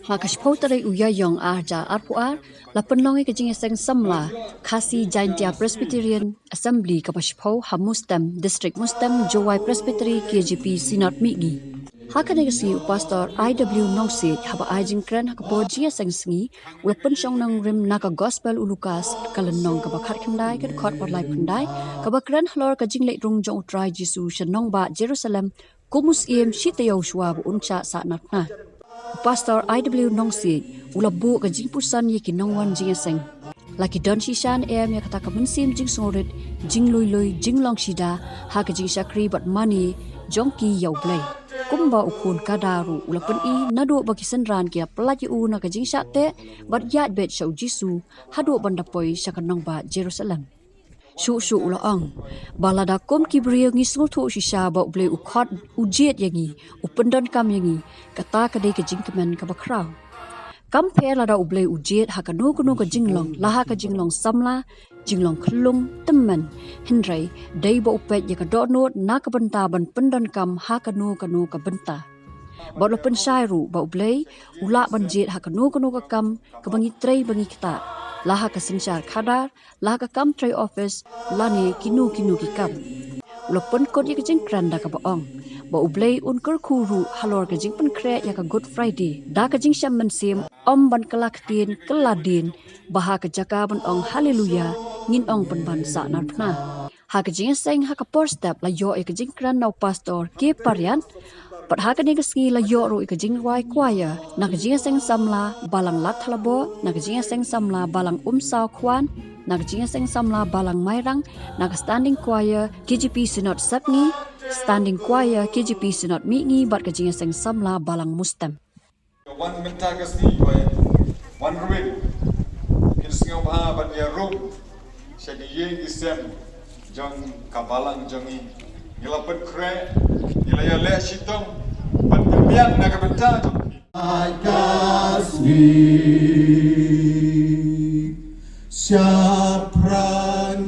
Hakashpo tarai uya yong arja arpuar la penlongi kejing seng samla Khasi Jaintia Presbyterian Assembly kapashpo Hamustam District Mustam Jowai Presbytery KGP Sinot Migi. Hakanegasi Pastor IW Nongsit haba ajing kren hakapo jia seng sengi ula pensyong nang rim naka gospel ulukas kalenong kaba khat khandai ke khot podlai phandai kaba kren hlor kajing lek rung jong utrai Jisu shenong ba Jerusalem kumus iem shitayo shwa bu uncha sa natna. Pastor IW Nongsit ula bu kajing pusan yiki nongwan jing seng laki don shishan em ya kata kabensim jing sorit jing lui lui jing long shida ha kajing shakri but money jongki yau blai kumba ukun kadaru ula pen I nadu bagi senran kia pelaju na kajing syate but yat bet shau Jisu hadu bandapoi syakanong ba Jerusalem shu ula ong balada kom kibriyo ngisngul thu shisha ba ble ukhot ujet yangi upendon kam yangi kata kadai kajing kemen kabakraw kampe lada uble ujet hakanu kanu kajing long laha kajing long samla jinglong klung temen hindrai dai ba upet ya kadonot na kabenta ban pendon kam hakanu kanu kabenta ba lo pensairu ba uble ula banjet hakanu kanu kam kabangi trei bangi kita laha ka sensyar khadar laha ka kam trei office lani kinu kikam ula pen kot ya kajing kranda ka baong ba uble un khuru halor kajing pen kre ya ka good friday da kajing syam mensim om ban kelaktin keladin baha kejaka ban ong haleluya ngin ong penban sa narpna ha kajing seng ha ka por step la yo e kajing kran nau pastor ke parian pat ha ka negasngi la yo ro e kajing wai choir na kajing seng samla balang lat thalabo na kajing seng samla balang saw khwan na kajing seng samla balang mairang na ka standing choir KGP Sinot Sapni standing choir KGP Sinot Mingi bat kajing seng samla balang mustam one mentagas ni one ruin kinsngaw ba bat ya room shagi ye isem jong kabalang jongi ilapat kre ilaya le shitong bat biang na kabenta Agasni Syapran